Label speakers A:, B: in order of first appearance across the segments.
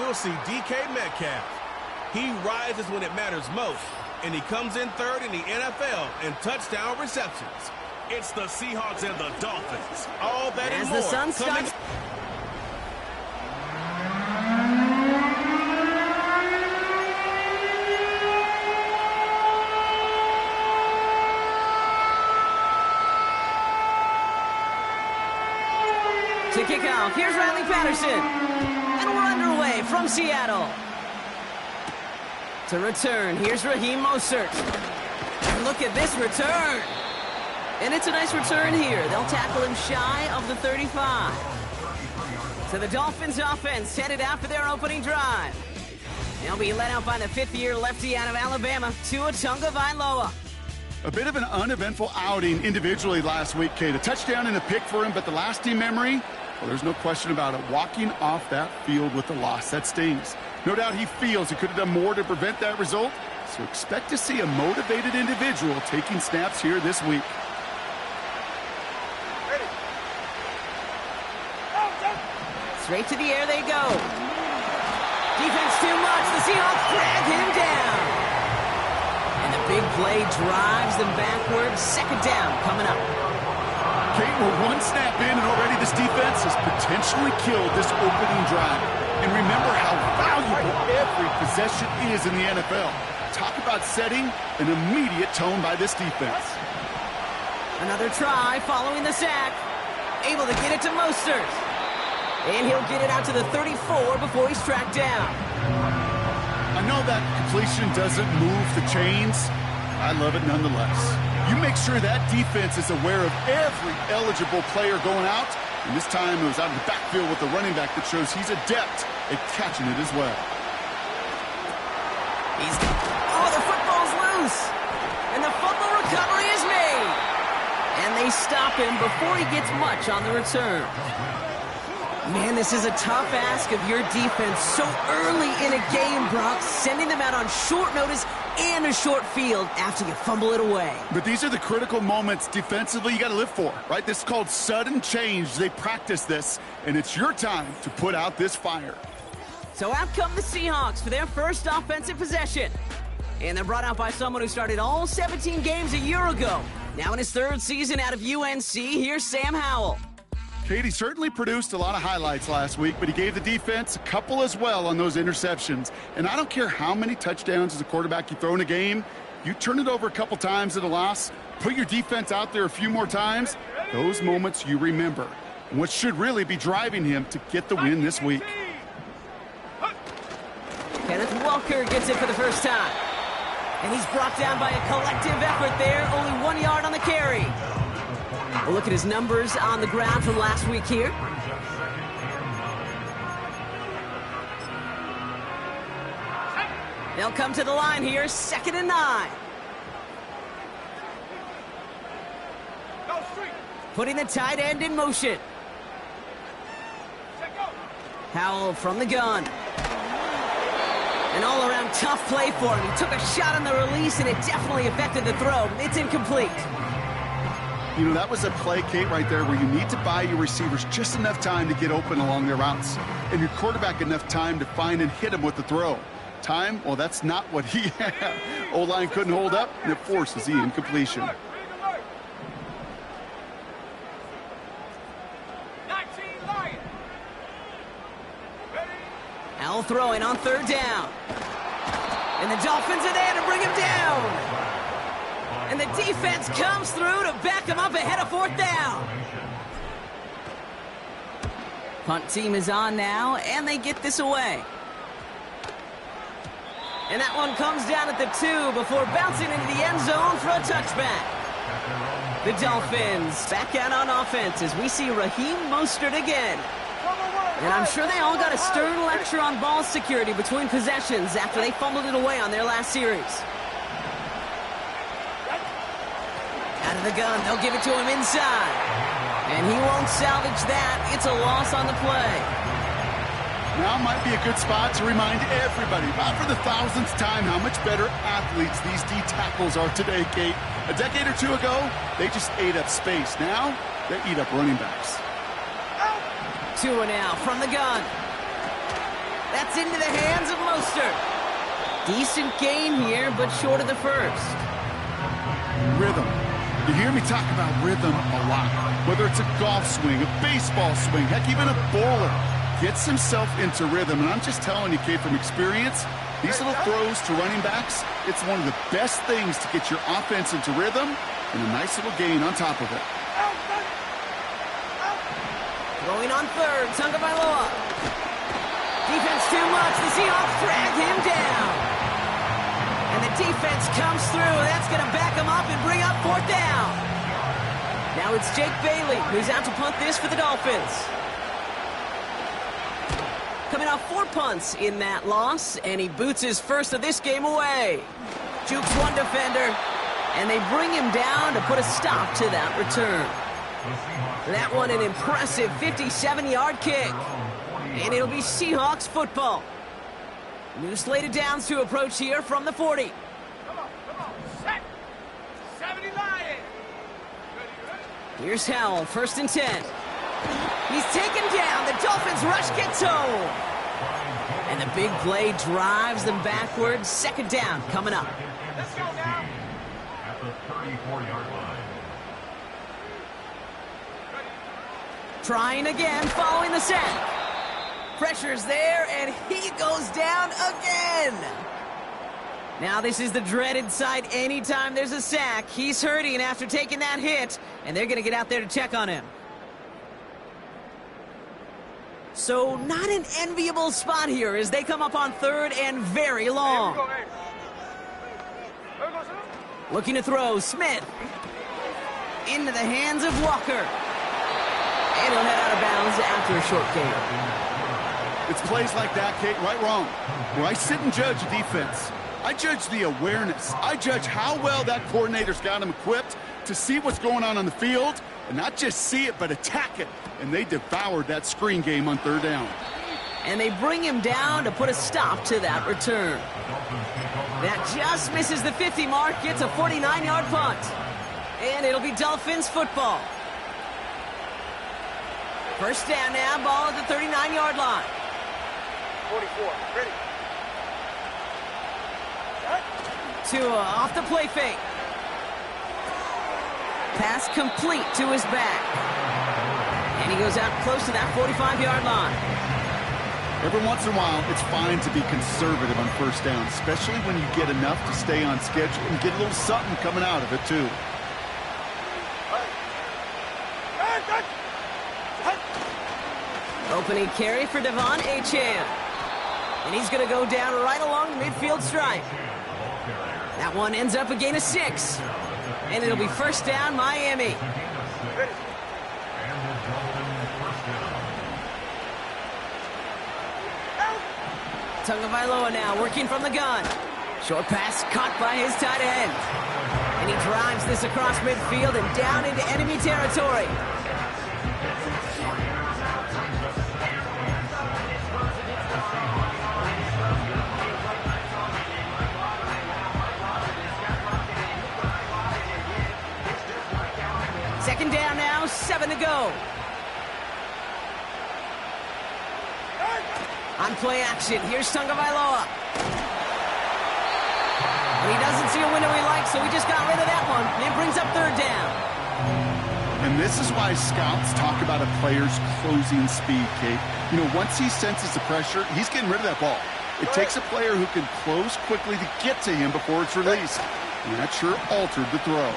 A: we'll see DK Metcalf. He rises when it matters most, and he comes in third in the NFL in touchdown receptions. It's the Seahawks and the Dolphins. All that and more.
B: As the sun starts... To kick off, here's Riley Patterson. And we're underway from Seattle. To return, here's Raheem Mostert. And look at this return. And it's a nice return here. They'll tackle him shy of the 35. So the Dolphins offense headed out for their opening drive. They'll be led out by the fifth-year lefty out of Alabama, Tua Tagovailoa.
C: A bit of an uneventful outing individually last week, Kate. A touchdown and a pick for him, but the lasting memory, well, there's no question about it. Walking off that field with the loss, that stings. No doubt he feels he could have done more to prevent that result, so expect to see a motivated individual taking snaps here this week.
B: Straight to the air they go. Defense too much. The Seahawks drag him down. And the big play drives them backwards. Second down coming up.
C: Kate, we're one snap in, and already this defense has potentially killed this opening drive. And remember how valuable every possession is in the NFL. Talk about setting an immediate tone by this defense.
B: Another try following the sack. Able to get it to Mostert. And he'll get it out to the 34 before he's tracked down.
C: I know that completion doesn't move the chains. I love it nonetheless. You make sure that defense is aware of every eligible player going out. And this time it was out of the backfield with the running back that shows he's adept at catching it as well.
B: Oh, the football's loose. And the fumble recovery is made. And they stop him before he gets much on the return. Man, this is a tough ask of your defense so early in a game, Brock, sending them out on short notice and a short field after you fumble it away.
C: But these are the critical moments defensively you got to live for, right? This is called sudden change. They practice this, and it's your time to put out this fire.
B: So out come the Seahawks for their first offensive possession. And they're brought out by someone who started all 17 games a year ago. Now in his third season out of UNC, here's Sam Howell.
C: Katie certainly produced a lot of highlights last week, but he gave the defense a couple as well on those interceptions. And I don't care how many touchdowns as a quarterback you throw in a game, you turn it over a couple times at a loss, put your defense out there a few more times, those moments you remember. And what should really be driving him to get the win this week.
B: Kenneth Walker gets it for the first time. And he's brought down by a collective effort there, only 1 yard on the carry. We'll look at his numbers on the ground from last week here. They'll come to the line here, 2nd and 9. Putting the tight end in motion. Howell from the gun. An all-around tough play for him. He took a shot on the release, and it definitely affected the throw. It's incomplete.
C: You know, that was a play, Kate, right there where you need to buy your receivers just enough time to get open along their routes. And your quarterback enough time to find and hit him with the throw. Time, well, that's not what he had. O-line couldn't hold up, and it forces the incompletion.
B: Al throwing on 3rd down. And the Dolphins are there to bring him down. And the defense comes through to back him up ahead of 4th down. Punt team is on now, and they get this away. And that one comes down at the 2 before bouncing into the end zone for a touchback. The Dolphins back out on offense as we see Raheem Mostert again. And I'm sure they all got a stern lecture on ball security between possessions after they fumbled it away on their last series. Out of the gun, they'll give it to him inside. And he won't salvage that. It's a loss on the play.
C: Now might be a good spot to remind everybody, about for the 1000th time, how much better athletes these D tackles are today, Kate. A decade or two ago, they just ate up space. Now, they eat up running backs.
B: Tua now from the gun. That's into the hands of Mostert. Decent gain here, but short of the first.
C: Rhythm. You hear me talk about rhythm a lot. Whether it's a golf swing, a baseball swing, heck, even a bowler gets himself into rhythm. And I'm just telling you, kid, from experience, these little throws to running backs, it's one of the best things to get your offense into rhythm and a nice little gain on top of it.
B: Throwing on third, Tagovailoa. Defense too much. The Seahawks drag him down. And the defense comes through. That's going to back him up and bring up fourth down. Now it's Jake Bailey, who's out to punt this for the Dolphins. Coming off 4 punts in that loss, and he boots his first of this game away. Jukes one defender, and they bring him down to put a stop to that return. That one an impressive 57-yard kick. And it'll be Seahawks football. New slate of downs to approach here from the 40.
D: Come on. Set. 70 Lions.
B: Here's Howell, 1st and 10. He's taken down. The Dolphins rush gets home. And the big play drives them backwards. 2nd down coming up.
D: Let's go now.
E: At the 34-yard line.
B: Trying again, following the sack. Pressure's there, and he goes down again. Now this is the dreaded sight anytime there's a sack. He's hurting after taking that hit, and they're going to get out there to check on him. So not an enviable spot here as they come up on 3rd and very long. Looking to throw, Smith. Into the hands of Walker. And he'll head out of bounds after a short gain.
C: It's plays like that, Kate, right, wrong. Where I sit and judge a defense. I judge the awareness. I judge how well that coordinator's got him equipped to see what's going on the field, and not just see it, but attack it. And they devoured that screen game on 3rd down.
B: And they bring him down to put a stop to that return. That just misses the 50 mark, gets a 49-yard punt. And it'll be Dolphins football. 1st down now, ball at the 39-yard line.
D: 44, ready.
B: Tua off the play fake. Pass complete to his back. And he goes out close to that 45-yard line.
C: Every once in a while, it's fine to be conservative on 1st down, especially when you get enough to stay on schedule and get a little something coming out of it, too.
B: Opening carry for Devon Achane. And he's going to go down right along the midfield stripe. That one ends up a gain of 6. And it'll be 1st down, Miami. Tagovailoa now working from the gun. Short pass caught by his tight end. And he drives this across midfield and down into enemy territory. Second down now, 7 to go. On play action, here's Tagovailoa. And he doesn't see a window he likes, so he just got rid of that one. It brings up 3rd down.
C: And this is why scouts talk about a player's closing speed, Kate. You know, once he senses the pressure, he's getting rid of that ball. It takes a player who can close quickly to get to him before it's released. And that sure altered the throw.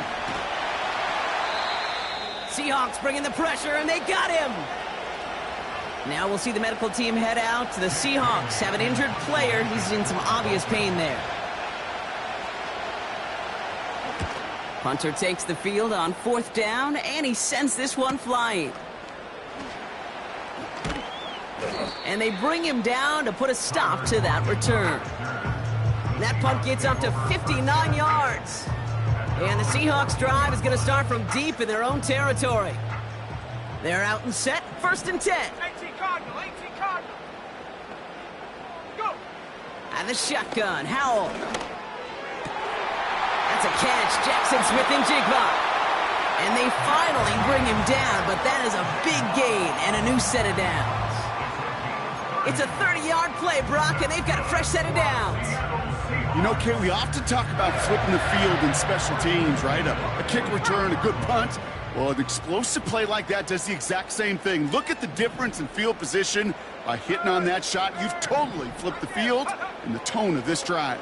B: Seahawks bringing the pressure, and they got him. Now we'll see the medical team head out. The Seahawks have an injured player. He's in some obvious pain there. Punter takes the field on 4th down, and he sends this one flying. And they bring him down to put a stop to that return. That punt gets up to 59 yards. And the Seahawks drive is going to start from deep in their own territory. They're out and set, 1st and 10.
D: 18 Cardinal. Go.
B: And the shotgun, Howell. That's a catch, Jackson Smith-Njigba. And they finally bring him down, but that is a big gain and a new set of downs. It's a 30-yard play, Brock, and they've got a fresh set of downs.
C: You know, Kay, we often talk about flipping the field in special teams, right? A kick return, a good punt. Well, an explosive play like that does the exact same thing. Look at the difference in field position. By hitting on that shot, you've totally flipped the field and the tone of this drive.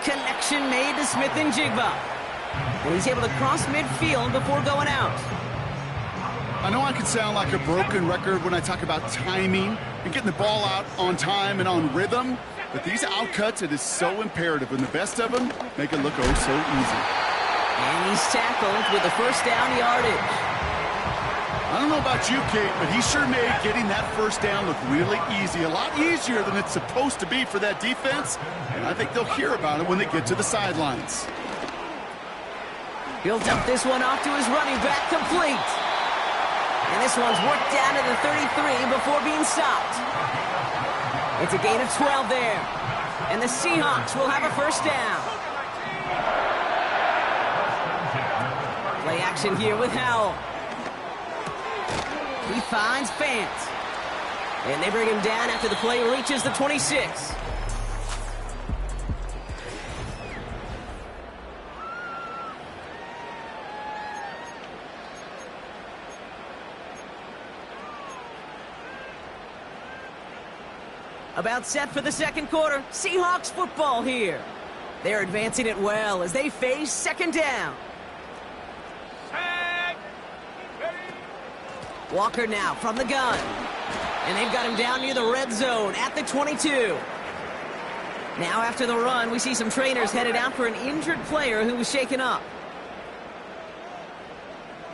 B: Connection made to Smith and Jigba. And he's able to cross midfield before going out.
C: I know I can sound like a broken record when I talk about timing and getting the ball out on time and on rhythm, but these outcuts, it is so imperative, and the best of them make it look oh so easy.
B: And he's tackled with the first down yardage.
C: I don't know about you, Kate, but he sure made getting that first down look really easy, a lot easier than it's supposed to be for that defense, and I think they'll hear about it when they get to the sidelines.
B: He'll dump this one off to his running back, complete. And this one's worked down to the 33 before being stopped. It's a gain of 12 there. And the Seahawks will have a first down. Play action here with Howell. He finds Fant. And they bring him down after the play reaches the 26. About set for the second quarter. Seahawks football here. They're advancing it well as they face second down. Walker now from the gun. And they've got him down near the red zone at the 22. Now after the run, we see some trainers headed out for an injured player who was shaken up.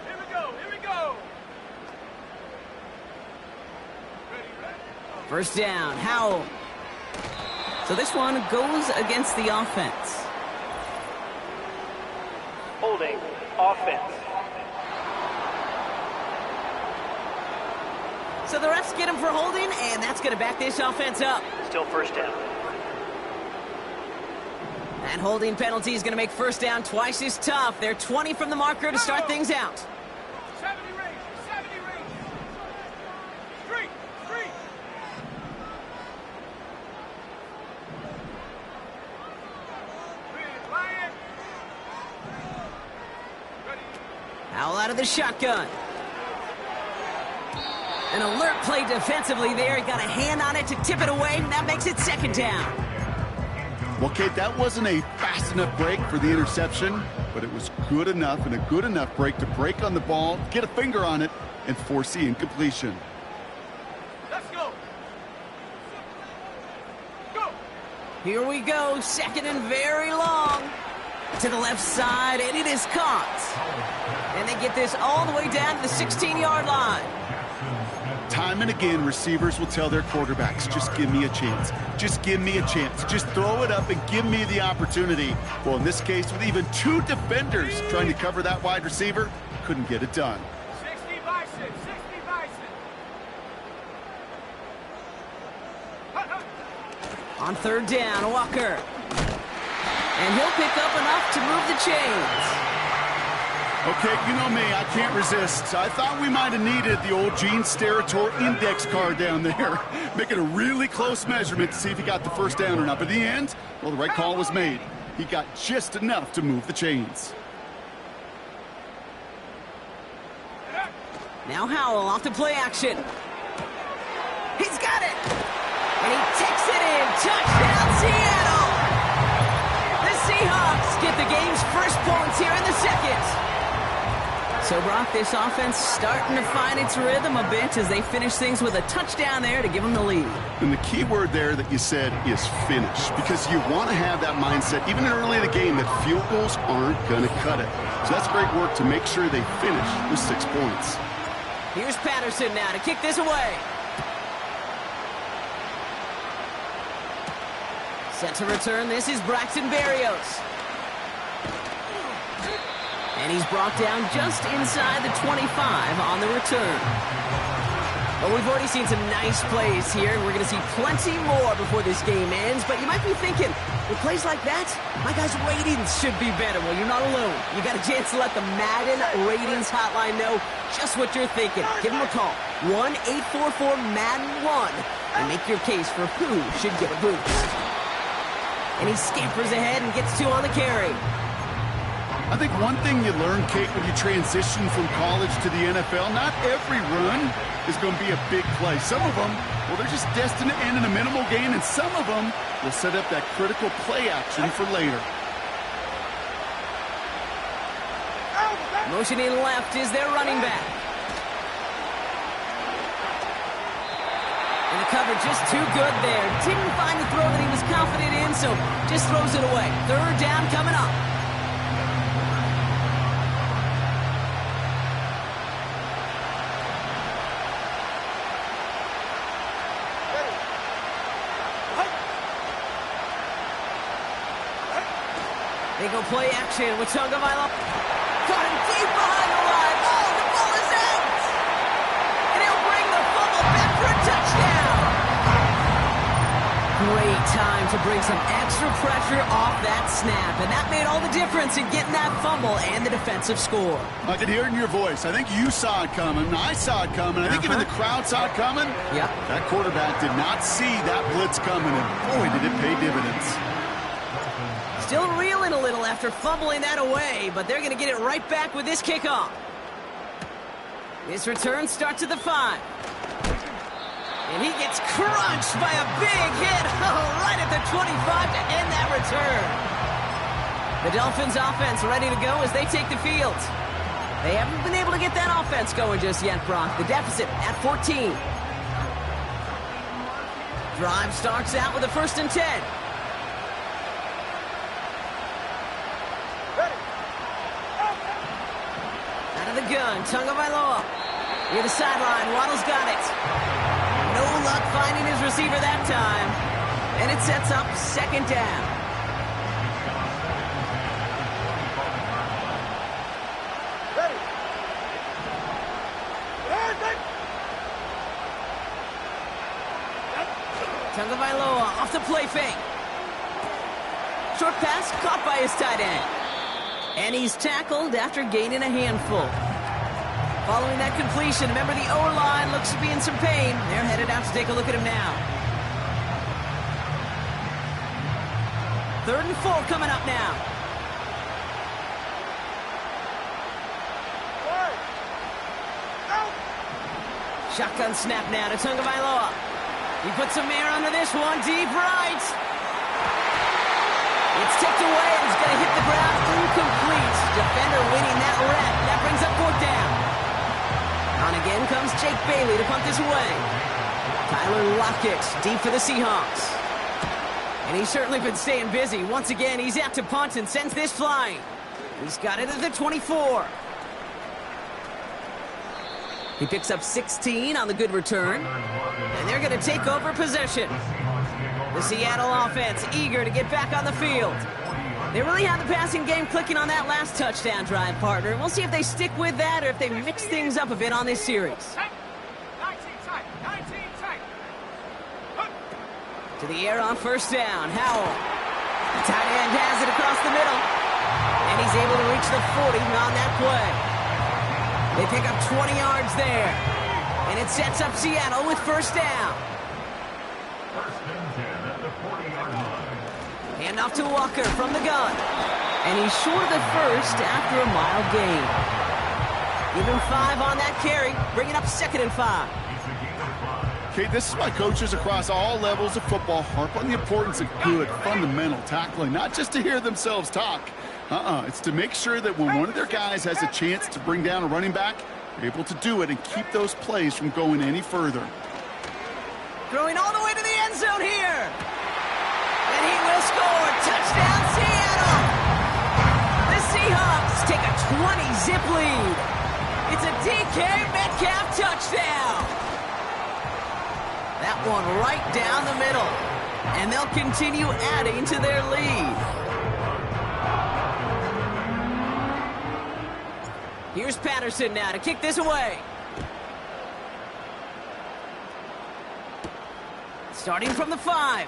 D: Here we go, here we go.
B: First down, Howell. So this one goes against the offense.
D: Holding, offense.
B: So the refs get him for holding, and that's going to back this offense up.
D: Still first down.
B: That holding penalty is going to make first down twice as tough. They're 20 from the marker to start things out.
D: 70 range, 70 range. Street, street. Lion. Ready.
B: Howell out of the shotgun. An alert play defensively there. He got a hand on it to tip it away, and that makes it second down.
C: Well, Kate, that wasn't a fast enough break for the interception, but it was good enough and a good enough break to break on the ball, get a finger on it, and force the incompletion.
D: Let's go. Go.
B: Here we go, second and very long. To the left side, and it is caught. And they get this all the way down to the 16-yard line.
C: Time and again, receivers will tell their quarterbacks, just give me a chance. Just give me a chance. Just throw it up and give me the opportunity. Well, in this case, with even two defenders trying to cover that wide receiver, couldn't get it done.
D: 60 bison, 60 bison.
B: On third down, Walker. And he'll pick up enough to move the chains.
C: Okay, you know me, I can't resist. I thought we might have needed the old Gene Steratore index card down there. Making a really close measurement to see if he got the first down or not. But in the end, well, the right call was made. He got just enough to move the chains.
B: Now Howell off to play action. He's got it. And he takes it in. Touchdown, Seattle. The Seahawks get the game's first points here in the second. So, Brock, this offense starting to find its rhythm a bit as they finish things with a touchdown there to give them the lead.
C: And the key word there that you said is finish, because you want to have that mindset, even early in the game, that field goals aren't going to cut it. So that's great work to make sure they finish with 6 points.
B: Here's Patterson now to kick this away. Set to return, this is Braxton Berrios. And he's brought down just inside the 25 on the return. Well, we've already seen some nice plays here, and we're going to see plenty more before this game ends. But you might be thinking, with plays like that, my guys' ratings should be better. Well, you're not alone. You got a chance to let the Madden ratings hotline know just what you're thinking. Give them a call, 1-844-MADDEN-1, and make your case for who should get a boost. And he scampers ahead and gets 2 on the carry.
C: I think one thing you learn, Kate, when you transition from college to the NFL, not every run is going to be a big play. Some of them, well, they're just destined to end in a minimal gain, and some of them will set up that critical play action for later.
B: Motioning left is their running back. And the cover just too good there. Didn't find the throw that he was confident in, so just throws it away. 3rd down coming up. They go play action with Tagovailoa. Caught him deep behind the line. Oh, the ball is out! And he'll bring the fumble back for a touchdown. Great time to bring some extra pressure off that snap. And that made all the difference in getting that fumble and the defensive score.
C: I could hear it in your voice. I think you saw it coming. I saw it coming. I think even the crowd saw it coming.
B: Yep.
C: That quarterback did not see that blitz coming, and boy, did it pay dividends.
B: Still reeling a little after fumbling that away, but they're going to get it right back with this kickoff. This return starts at the 5. And he gets crunched by a big hit right at the 25 to end that return. The Dolphins offense ready to go as they take the field. They haven't been able to get that offense going just yet, Brock. The deficit at 14. Drive starts out with a 1st and 10. Out of the gun, Tagovailoa. Near the sideline, Waddle's got it. No luck finding his receiver that time. And it sets up 2nd down. Tagovailoa off the play fake. Short pass caught by his tight end. And he's tackled after gaining a handful. Following that completion, remember the O-line looks to be in some pain. They're headed out to take a look at him now. 3rd and 4 coming up now. Shotgun snap now to Tagovailoa. He puts some air under this one, deep right. It's tipped away and it's going to hit the ground incomplete. Defender winning that rep. That brings up 4th down. On again comes Jake Bailey to punt this away. Tyler Lockett deep for the Seahawks. And he's certainly been staying busy. Once again, he's out to punt and sends this flying. He's got it at the 24. He picks up 16 on the good return. And they're going to take over possession. The Seattle offense eager to get back on the field. They really had the passing game clicking on that last touchdown drive, partner. We'll see if they stick with that or if they mix things up a bit on this series.
D: 19 tight.
B: To the air on 1st down. Howell. The tight end has it across the middle. And he's able to reach the 40 on that play. They pick up 20 yards there. And it sets up Seattle with 1st down.
E: 1st and 10 at the 40-yard line.
B: Hand off to Walker from the gun. And he's short of the 1st after a mile gain. Give him 5 on that carry, bringing up 2nd and 5.
C: Okay, this is why coaches across all levels of football harp on the importance of good, fundamental tackling, not just to hear themselves talk. It's to make sure that when one of their guys has a chance to bring down a running back, they're able to do it and keep those plays from going any further.
B: Throwing all the way to the end zone here. And he will score. Touchdown, Seattle. The Seahawks take a 20-zip lead. It's a DK Metcalf touchdown. That one right down the middle. And they'll continue adding to their lead. Here's Patterson now to kick this away. Starting from the 5.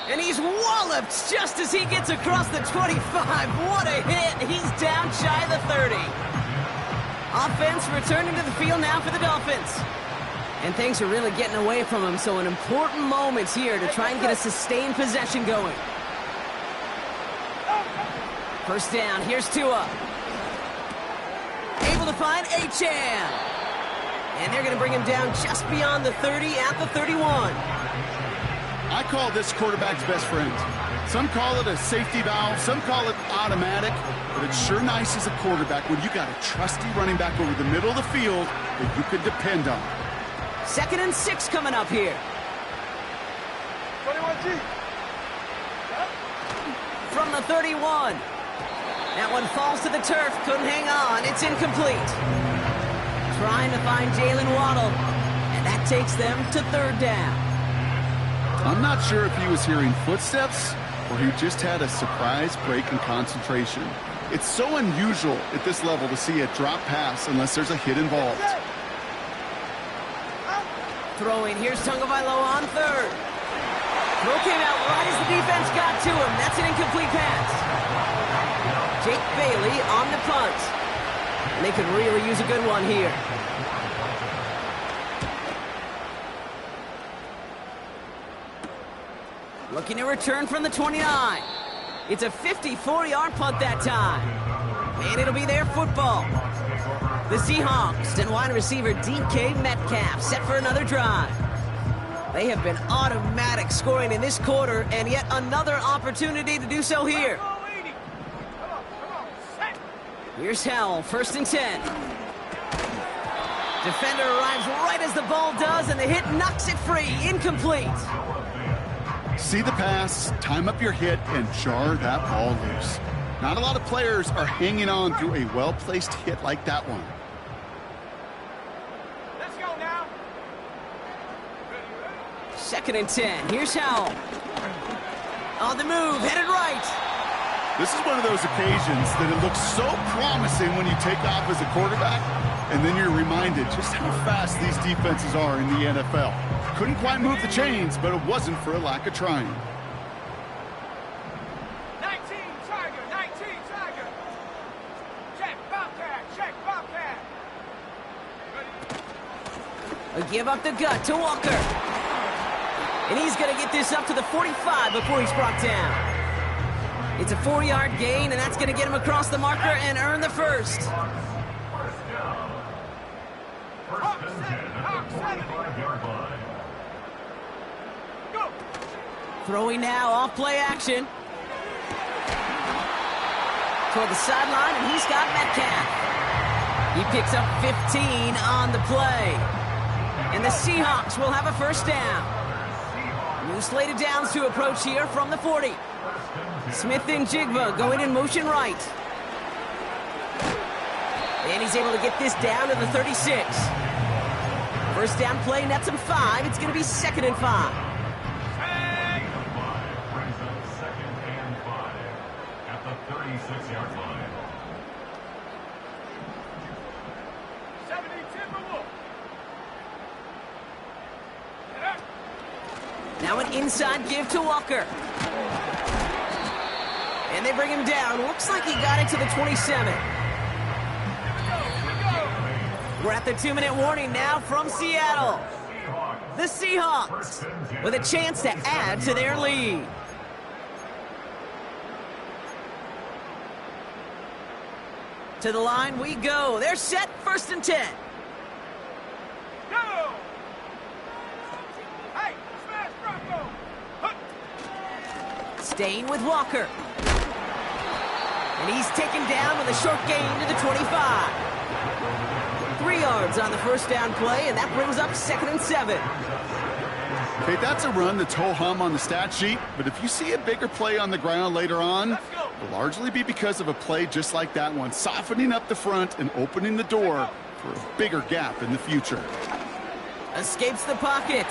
B: And he's walloped just as he gets across the 25. What a hit. He's down shy of the 30. Offense returning to the field now for the Dolphins. And things are really getting away from him, so an important moment here to try and get a sustained possession going. First down, here's Tua. Able to find Achane. And they're going to bring him down just beyond the 30 at the 31.
C: I call this quarterback's best friend. Some call it a safety valve, some call it automatic, but it's sure nice as a quarterback when you got a trusty running back over the middle of the field that you could depend on.
B: 2nd and 6 coming up here.
D: 21G.
B: From the 31. That one falls to the turf. Couldn't hang on. It's incomplete. Trying to find Jalen Waddle. And that takes them to 3rd down.
C: I'm not sure if he was hearing footsteps or he just had a surprise break in concentration. It's so unusual at this level to see a drop pass unless there's a hit involved.
B: Throwing, here's Tagovailoa on 3rd. Throw came out right as the defense got to him. That's an incomplete pass. Jake Bailey on the punt. And they could really use a good one here. Looking to return from the 29. It's a 54-yard punt that time. And it'll be their football. The Seahawks and wide receiver DK Metcalf set for another drive. They have been automatic scoring in this quarter, and yet another opportunity to do so here. Here's Howell, 1st and 10. Defender arrives right as the ball does, and the hit knocks it free. Incomplete.
C: See the pass, time up your hit, and jar that ball loose. Not a lot of players are hanging on through a well-placed hit like that one.
D: Let's go now.
B: 2nd and 10. Here's Howell. On the move, headed right.
C: This is one of those occasions that it looks so promising when you take off as a quarterback, and then you're reminded just how fast these defenses are in the NFL. Couldn't quite move the chains, but it wasn't for a lack of trying.
D: 19 Tiger, 19 Tiger. Check Bobcat, check Bobcat.
B: A give up the gut to Walker. And he's going to get this up to the 45 before he's brought down. It's a 4-yard gain, and that's going to get him across the marker and earn the first. Throwing now, off play action. Toward the sideline, and he's got Metcalf. He picks up 15 on the play. And the Seahawks will have a first down. New slated downs to approach here from the 40. Smith and Jigba going in motion right. And he's able to get this down to the 36. First down play nets him 5. It's going to be 2nd and 5.
E: Brings up 2nd and 5 at the 36-yard line.
D: 70 Timberwolf.
B: Now an inside give to Walker. And they bring him down. Looks like he got it to the 27. We're at the 2-minute warning now from Seattle. The Seahawks with a chance to add to their lead. To the line we go. They're set, 1st and 10.
D: Go! Hey, smash Bronco!
B: Staying with Walker. And he's taken down with a short gain to the 25. 3 yards on the first down play, and that brings up 2nd and 7.
C: Okay, that's a run that's ho-hum on the stat sheet, but if you see a bigger play on the ground later on, it'll largely be because of a play just like that one, softening up the front and opening the door for a bigger gap in the future.
B: Escapes the pocket.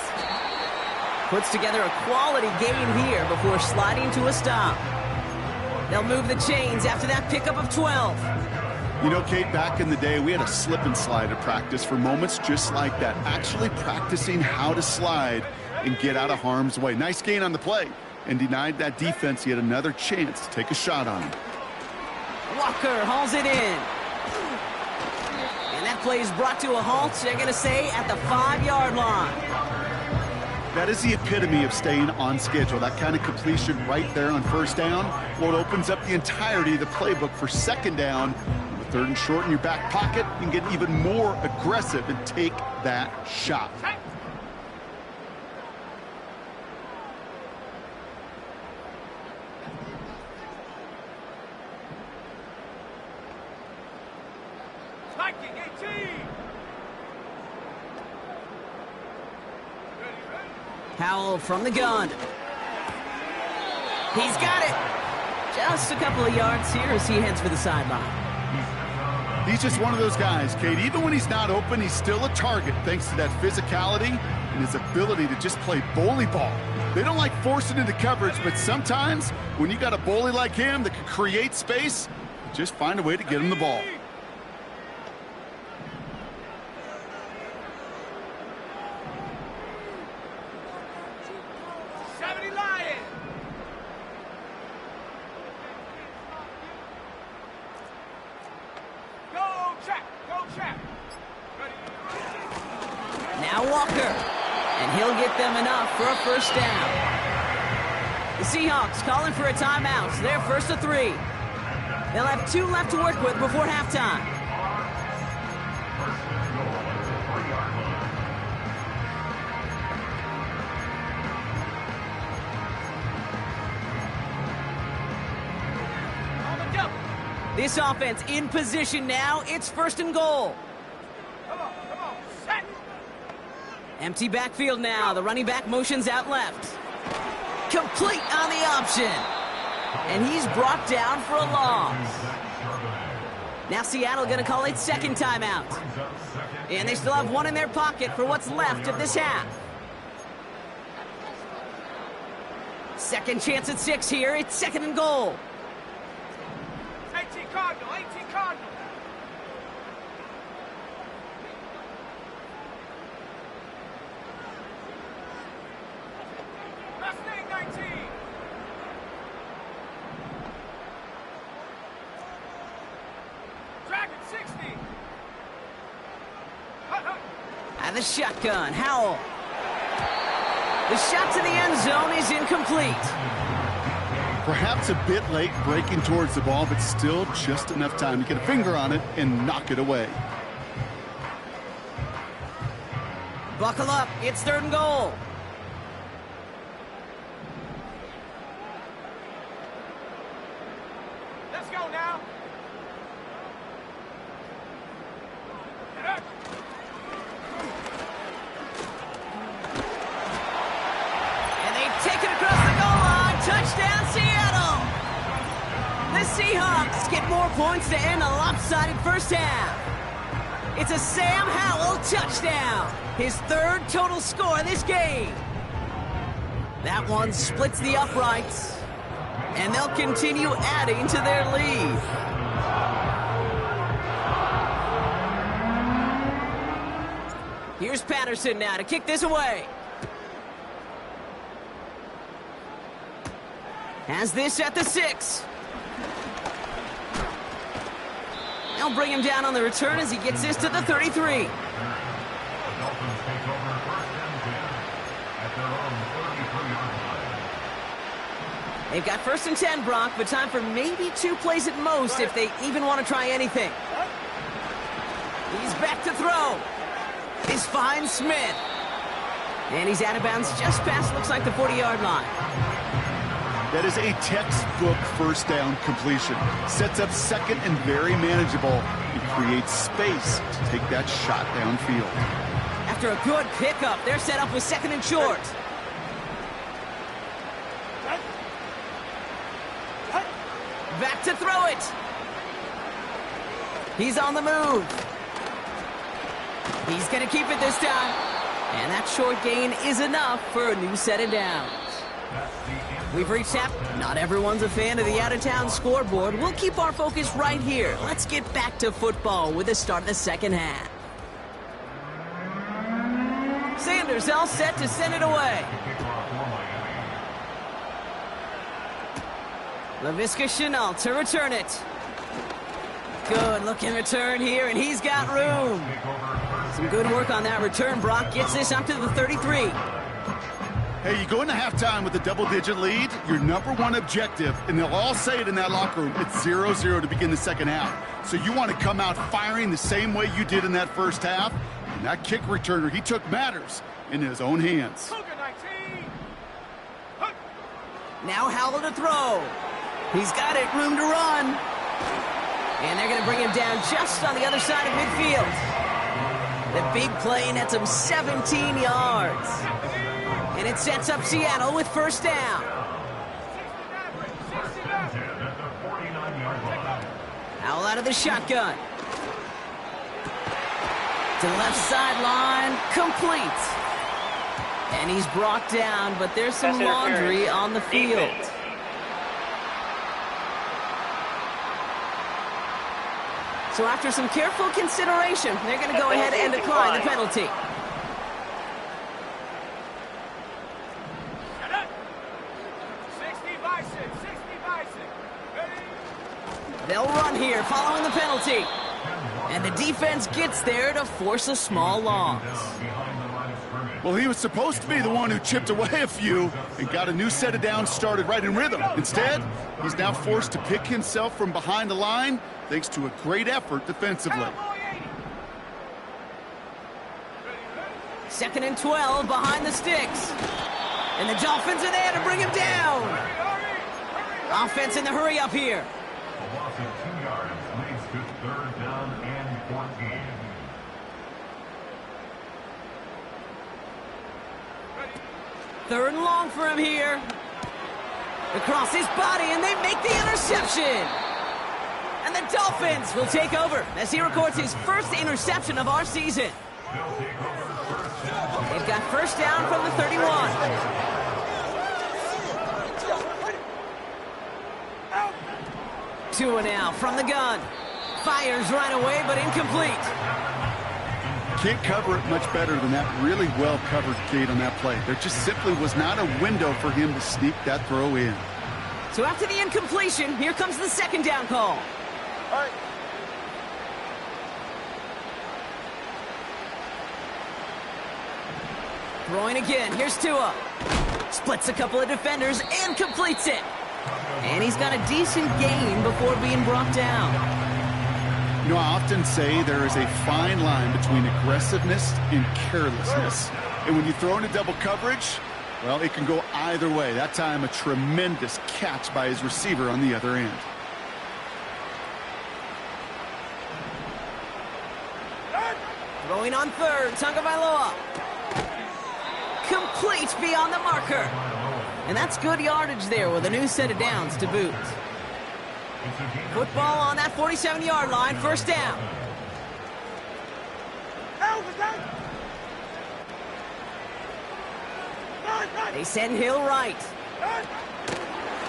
B: Puts together a quality gain here before sliding to a stop. They'll move the chains after that pickup of 12.
C: You know, Kate, back in the day, we had a slip and slide at practice for moments just like that, actually practicing how to slide and get out of harm's way. Nice gain on the play, and denied that defense yet another chance to take a shot on him.
B: Walker hauls it in. And that play is brought to a halt, they're going to say, at the 5-yard line.
C: That is the epitome of staying on schedule. That kind of completion right there on first down. Well, it opens up the entirety of the playbook for second down. With third and short in your back pocket, you can get even more aggressive and take that shot.
D: Viking 18.
B: Howell from the gun. He's got it. Just a couple of yards here as he heads for the sideline.
C: He's just one of those guys, Kate. Even when he's not open, he's still a target thanks to that physicality and his ability to just play bully ball. They don't like forcing into coverage, but sometimes when you got a bully like him that can create space, just find a way to get him the ball.
D: 70 Lions. Go check. Go check. Ready.
B: Now Walker. And he'll get them enough for a first down. The Seahawks calling for a timeout. They're 1st and 3. They'll have 2 left to work with before halftime. This offense in position now. It's 1st and goal.
D: Come on. Set.
B: Empty backfield now. The running back motions out left. Complete on the option. And he's brought down for a loss. Now Seattle going to call it second timeout. And they still have 1 in their pocket for what's left of this half. Second chance at 6 here. It's 2nd and goal.
D: 18 Cardinal. 18 Cardinal. Mustang 19. Dragon 60.
B: And the shotgun. Howell. The shot to the end zone is incomplete.
C: Perhaps a bit late breaking towards the ball, but still just enough time to get a finger on it and knock it away.
B: Buckle up. It's 3rd and goal.
D: Let's go now.
B: And they take it across the goal line. Touchdown, Seattle. The Seahawks get more points to end a lopsided first half. It's a Sam Howell touchdown. His 3rd total score in this game. That one splits the uprights. And they'll continue adding to their lead. Here's Patterson now to kick this away. Has this at the 6. They'll bring him down on the return as he gets this to the 33. They've got 1st and 10, Brock, but time for maybe 2 plays at most if they even want to try anything. He's back to throw. This finds Smith. And he's out of bounds just past, looks like, the 40-yard line.
C: That is a textbook first down completion. Sets up second and very manageable. It creates space to take that shot downfield.
B: After a good pickup, they're set up with 2nd and short. Back to throw it. He's on the move. He's going to keep it this time. And that short gain is enough for a new set of downs. We've reached half. Not everyone's a fan of the out-of-town scoreboard. We'll keep our focus right here. Let's get back to football with the start of the second half. Sanders all set to send it away. Laviska Shenault to return it. Good looking return here, and he's got room. Some good work on that return. Brock gets this up to the 33.
C: Hey, you go into halftime with a double-digit lead, your number one objective, and they'll all say it in that locker room, it's 0-0 to begin the second half. So you want to come out firing the same way you did in that first half. And that kick returner, he took matters in his own hands.
B: Now Howell to throw. He's got it, room to run. And they're going to bring him down just on the other side of midfield. The big play nets him 17 yards. And it sets up Seattle with first down. Howell out of the shotgun. To the left sideline, complete. And he's brought down, but there's some laundry on the field. So after some careful consideration, they're going to go ahead and decline the penalty. They'll run here following the penalty. And the defense gets there to force a small loss.
C: Well, he was supposed to be the one who chipped away a few and got a new set of downs started right in rhythm. Instead, he's now forced to pick himself from behind the line thanks to a great effort defensively.
B: 2nd and 12 behind the sticks. And the Dolphins are there to bring him down. Offense in the hurry up here.
E: A loss of 2 yards leads to 3rd down and 14.
B: Third and long for him here. Across his body, and they make the interception. And the Dolphins will take over as he records his first interception of our season. They've got first down from the 31. Tua now from the gun. Fires right away, but incomplete.
C: Can't cover it much better than that really well-covered gate on that play. There just simply was not a window for him to sneak that throw in.
B: So after the incompletion, here comes the second down call.
D: All right.
B: Throwing again. Here's Tua. Splits a couple of defenders and completes it. And he's got a decent gain before being brought down.
C: You know, I often say there is a fine line between aggressiveness and carelessness. And when you throw into double coverage, well, it can go either way. That time, a tremendous catch by his receiver on the other end.
B: Throwing on third, Tagovailoa. Complete beyond the marker. And that's good yardage there with a new set of downs to boot. Football on that 47-yard line, first down. They send Hill right.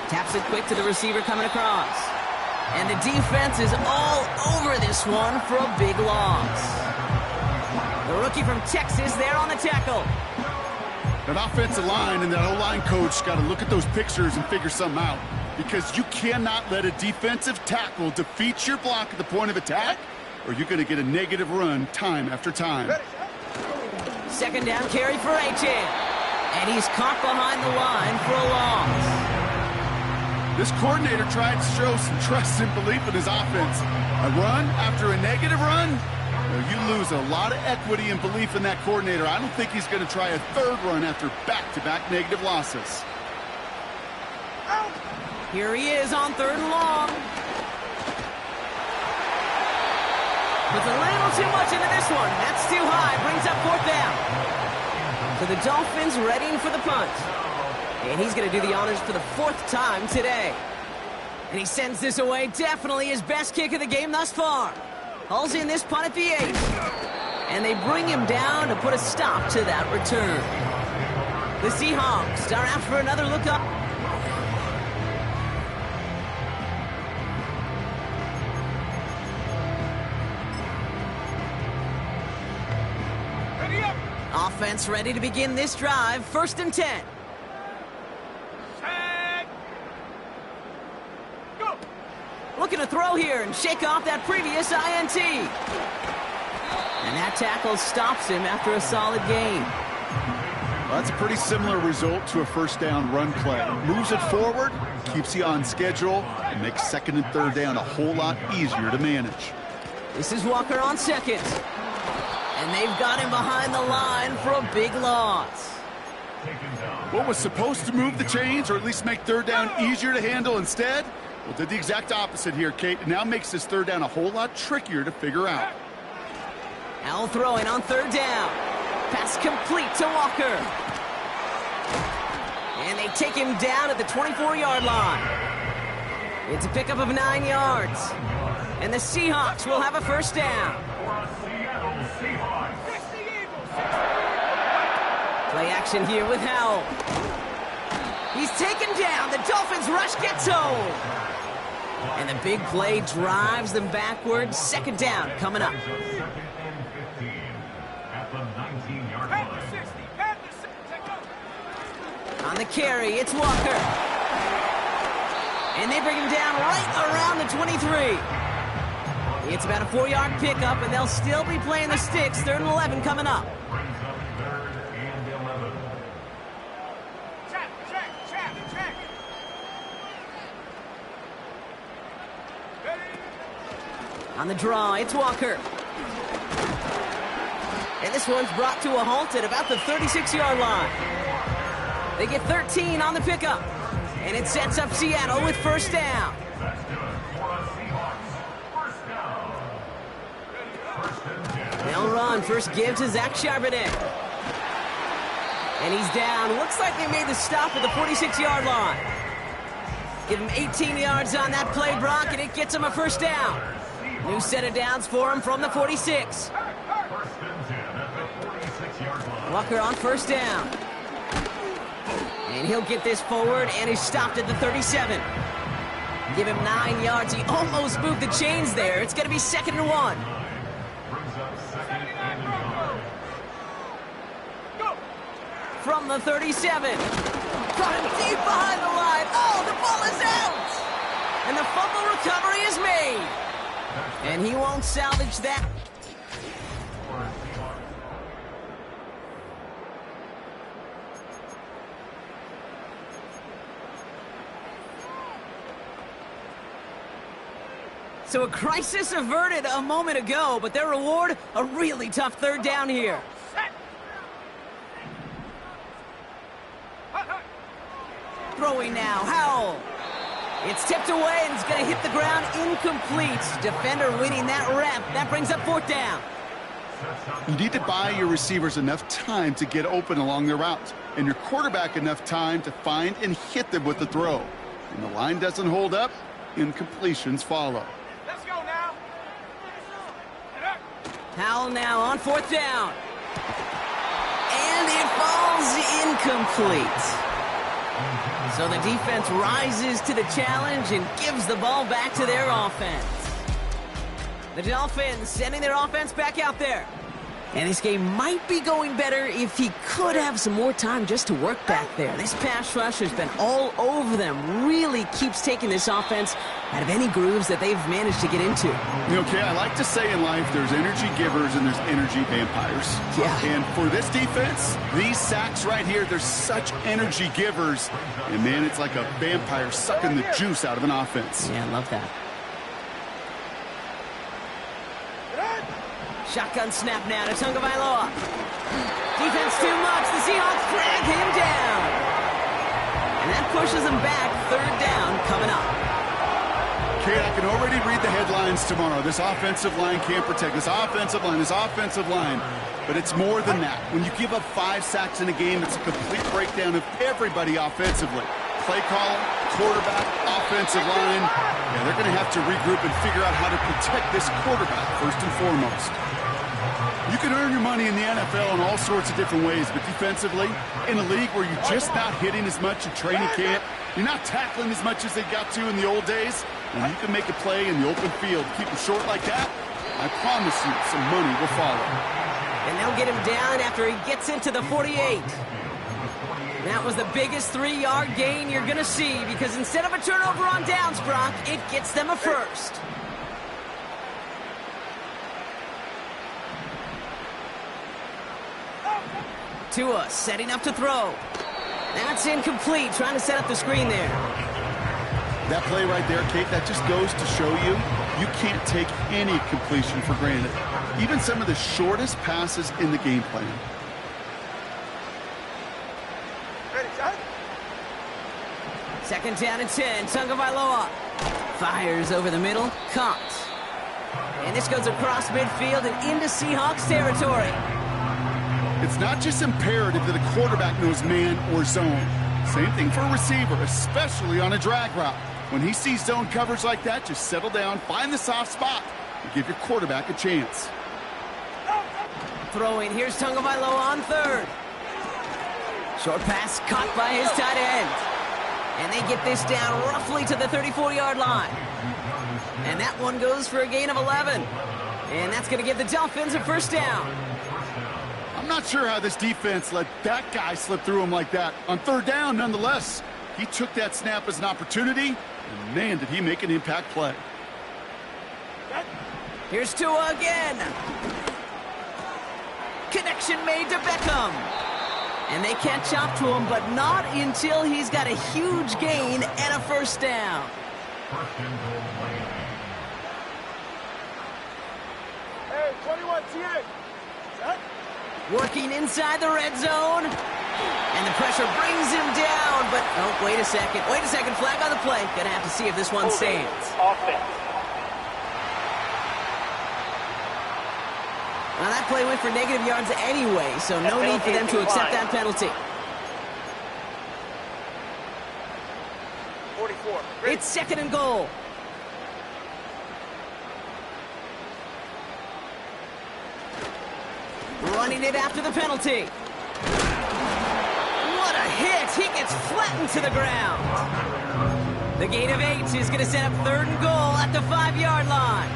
B: Taps it quick to the receiver coming across. And the defense is all over this one for a big loss. The rookie from Texas there on the tackle.
C: That offensive line and that O-line coach got to look at those pictures and figure something out. Because you cannot let a defensive tackle defeat your block at the point of attack, or you're going to get a negative run time after time.
B: Second down carry for Achane. And he's caught behind the line for a loss.
C: This coordinator tried to show some trust and belief in his offense. A run after a negative run? Well, you lose a lot of equity and belief in that coordinator. I don't think he's going to try a third run after back-to-back negative losses.
B: Here he is on third and long. Puts a little too much into this one. That's too high. Brings up fourth down. So the Dolphins readying for the punt. And he's going to do the honors for the fourth time today. And he sends this away. Definitely his best kick of the game thus far. Hauls in this punt at the 8. And they bring him down to put a stop to that return. The Seahawks are out for another look up.
D: Ready up.
B: Offense ready to begin this drive. 1st and 10.
D: Set. Go.
B: Looking to throw here and shake off that previous INT. And that tackle stops him after a solid gain.
C: Well, that's a pretty similar result to a first down run play. Moves it forward, keeps you on schedule, and makes 2nd and 3rd down a whole lot easier to manage.
B: This is Walker on 2nd. And they've got him behind the line for a big loss.
C: What was supposed to move the chains, or at least make 3rd down easier to handle instead? Well, did the exact opposite here, Kate. It now makes this 3rd down a whole lot trickier to figure out.
B: Howell throwing on 3rd down. Pass complete to Walker. And they take him down at the 24-yard line. It's a pickup of 9 yards. And the Seahawks will have a 1st down. Play action here with Howell. He's taken down. The Dolphins rush gets home. And the big play drives them backwards. 2nd down coming up. On the carry, it's Walker. And they bring him down right around the 23. It's about a 4-yard pickup, and they'll still be playing the sticks. 3rd and 11 coming up.
D: Check.
B: On the draw, it's Walker. And this one's brought to a halt at about the 36-yard line. They get 13 on the pickup. And it sets up Seattle with 1st down. They'll run. First give to Zach Charbonnet. And he's down. Looks like they made the stop at the 46-yard line. Give him 18 yards on that play, Brock, and it gets him a 1st down. New set of downs for him from the 46. Walker on 1st down. And he'll get this forward, and he's stopped at the 37. Give him 9 yards. He almost moved the chains there. It's going to be 2nd and 1. From the 37. Got him deep behind the line. Oh, the ball is out! And the fumble recovery is made. And he won't salvage that. So a crisis averted a moment ago, but their reward, a really tough 3rd down here. Throwing now, Howell. It's tipped away and it's going to hit the ground incomplete. Defender winning that rep. That brings up 4th down.
C: You need to buy your receivers enough time to get open along their routes, and your quarterback enough time to find and hit them with the throw. When the line doesn't hold up, incompletions follow.
D: Let's go now.
B: Howell now on 4th down. And it falls incomplete. So the defense rises to the challenge and gives the ball back to their offense. The Dolphins sending their offense back out there. And this game might be going better if he could have some more time just to work back there. This pass rush has been all over them. Really keeps taking this offense out of any grooves that they've managed to get into.
C: Okay, I like to say in life there's energy givers and there's energy vampires.
B: Yeah.
C: And for this defense, these sacks right here, they're such energy givers. And man, it's like a vampire sucking the juice out of an offense.
B: Yeah, I love that. Shotgun snap now to Tagovailoa. Defense too much. The Seahawks drag him down. And that pushes him back. 3rd down coming up.
C: Kate, I can already read the headlines tomorrow. This offensive line can't protect. This offensive line. But it's more than that. When you give up 5 sacks in a game, it's a complete breakdown of everybody offensively. Play caller, quarterback, offensive line. Yeah, they're going to have to regroup and figure out how to protect this quarterback first and foremost. You can earn your money in the NFL in all sorts of different ways, but defensively, in a league where you're just not hitting as much in training camp, you're not tackling as much as they got to in the old days, and you can make a play in the open field, keep them short like that, I promise you some money will follow.
B: And they'll get him down after he gets into the 48. That was the biggest 3-yard gain you're going to see, because instead of a turnover on downs, Brock, it gets them a first. Tua setting up to throw. That's incomplete, trying to set up the screen there.
C: That play right there, Kate, that just goes to show you, you can't take any completion for granted. Even some of the shortest passes in the game plan.
D: Ready, son?
B: Second down and 10, Tagovailoa fires over the middle, caught. And this goes across midfield and into Seahawks territory.
C: It's not just imperative that a quarterback knows man or zone. Same thing for a receiver, especially on a drag route. When he sees zone coverage like that, just settle down, find the soft spot, and give your quarterback a chance.
B: Throwing, here's Tagovailoa on third. Short pass caught by his tight end. And they get this down roughly to the 34-yard line. And that one goes for a gain of 11. And that's going to give the Dolphins a first down.
C: I'm not sure how this defense let that guy slip through him like that. On third down, nonetheless, he took that snap as an opportunity, and man, did he make an impact play.
B: Here's Tua again. Connection made to Beckham. And they catch up to him, but not until he's got a huge gain and a first down.
D: Hey, 21 TA. Set.
B: Working inside the red zone. And the pressure brings him down, but oh, wait a second, flag on the play. Gonna have to see if this one stands.
D: Offense.
B: Well, that play went for negative yards anyway, so no need for them to accept that penalty.
D: 44. Ready.
B: It's second and goal. Running it after the penalty. What a hit! He gets flattened to the ground. The gain of 8 is going to set up third and goal at the 5-yard line.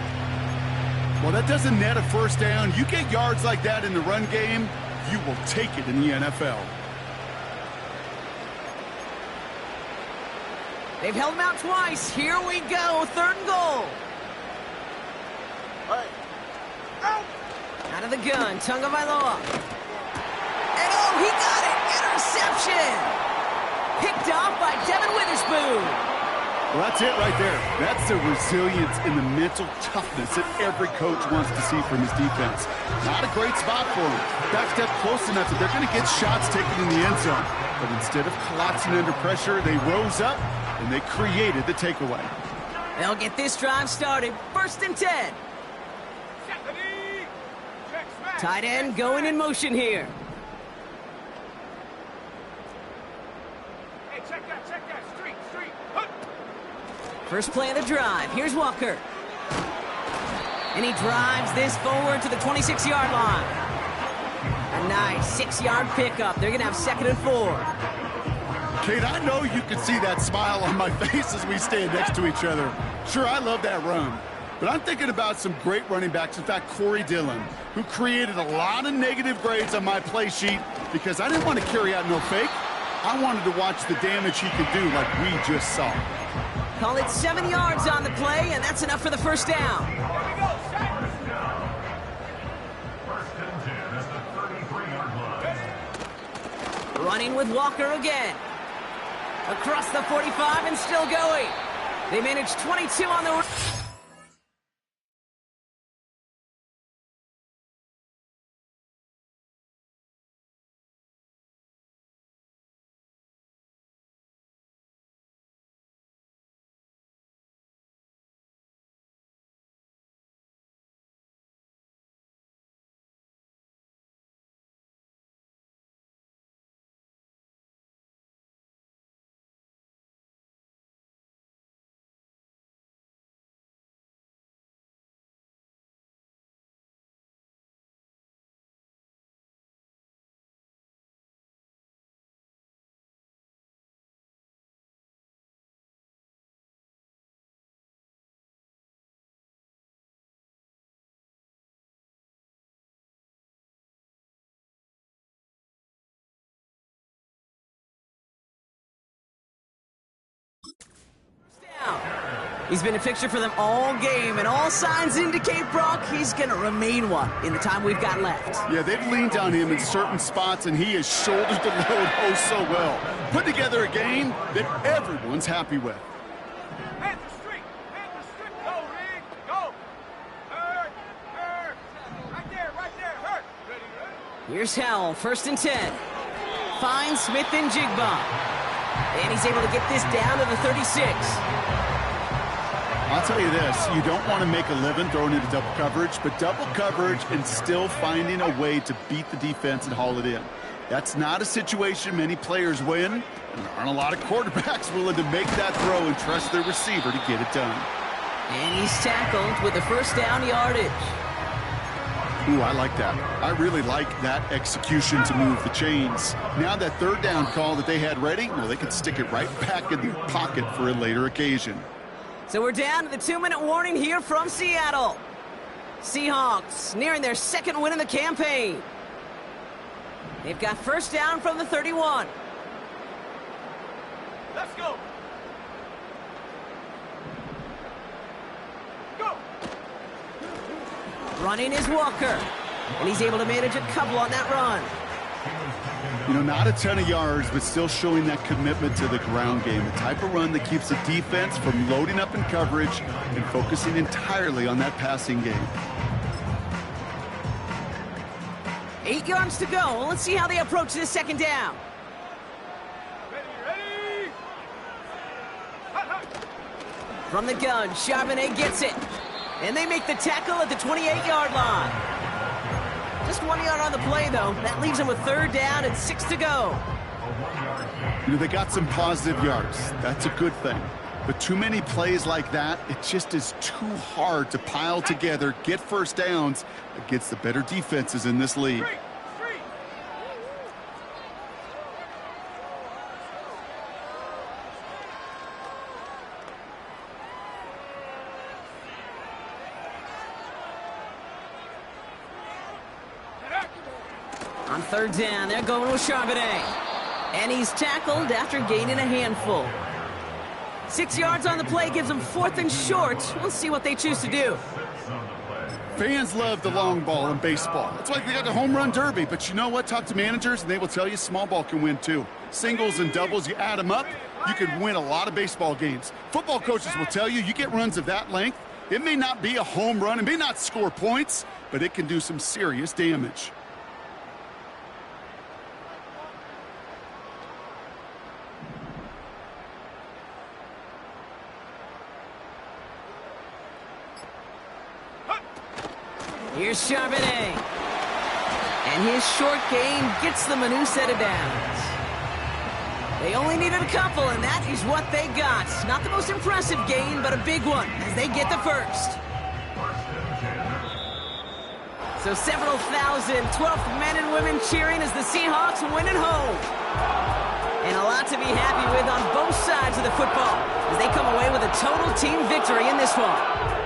C: Well, that doesn't net a first down. You get yards like that in the run game, you will take it in the NFL.
B: They've held him out twice. Here we go, third and goal.
D: Hey. Go.
B: Out of the gun, Tagovailoa. And oh, he got it! Interception! Picked off by Devin Witherspoon.
C: Well, that's it right there. That's the resilience and the mental toughness that every coach wants to see from his defense. Not a great spot for him. Backed up close enough that they're going to get shots taken in the end zone. But instead of collapsing under pressure, they rose up and they created the takeaway.
B: They'll get this drive started. First and 10. Tight end going in motion here.
D: Hey, check that. Street.
B: First play of the drive. Here's Walker. And he drives this forward to the 26-yard line. A nice 6-yard pickup. They're going to have second and 4.
C: Kate, I know you can see that smile on my face as we stand next to each other. Sure, I love that run. But I'm thinking about some great running backs. In fact, Corey Dillon, who created a lot of negative grades on my play sheet because I didn't want to carry out no fake. I wanted to watch the damage he could do like we just saw.
B: Call it 7 yards on the play, and that's enough for the first down.
E: First and 10 is the 33-yard line.
B: Running with Walker again. Across the 45 and still going. They managed 22 on the... He's been a fixture for them all game, and all signs indicate, Brock, he's going to remain one in the time we've got left.
C: Yeah, they've leaned on him in certain spots, and he has shouldered the load oh so well. Put together a game that everyone's happy with.
D: Hands the street. Go, Rig. Go. Hurt. Right there. Hurt. Ready.
B: Here's Howell, 1st and 10. Finds Smith and Jigba. And he's able to get this down to the 36.
C: I'll tell you this, you don't want to make a living throwing into double coverage, but double coverage and still finding a way to beat the defense and haul it in. That's not a situation many players win, and there aren't a lot of quarterbacks willing to make that throw and trust their receiver to get it done.
B: And he's tackled with the 1st down yardage.
C: Ooh, I like that. I really like that execution to move the chains. Now that 3rd down call that they had ready, well, they can stick it right back in their pocket for a later occasion.
B: So we're down to the 2-minute warning here from Seattle. Seahawks nearing their 2nd win in the campaign. They've got 1st down from the 31.
D: Let's go. Go.
B: Running is Walker. And he's able to manage a couple on that run.
C: You know, not a ton of yards, but still showing that commitment to the ground game. The type of run that keeps the defense from loading up in coverage and focusing entirely on that passing game.
B: 8 yards to go. Let's see how they approach this 2nd down.
D: Ready. Hot.
B: From the gun, Charbonnet gets it. And they make the tackle at the 28-yard line. Just 1 yard on the play, though. That leaves them with 3rd down and 6 to go.
C: You know, they got some positive yards. That's a good thing. But too many plays like that, it just is too hard to pile together, get 1st downs against the better defenses in this league.
D: Street.
B: On 3rd down, they're going with Charbonnet. And he's tackled after gaining a handful. 6 yards on the play gives them 4th and short. We'll see what they choose to do.
C: Fans love the long ball in baseball. That's why they got the home run derby. But you know what? Talk to managers, and they will tell you small ball can win too. Singles and doubles, you add them up, you can win a lot of baseball games. Football coaches will tell you, you get runs of that length, it may not be a home run, it may not score points, but it can do some serious damage.
B: Here's Charbonnet. And his short gain gets them a new set of downs. They only needed a couple, and that is what they got. Not the most impressive gain, but a big one as they get the 1st. So several thousand 12th men and women cheering as the Seahawks win at home. And a lot to be happy with on both sides of the football as they come away with a total team victory in this one.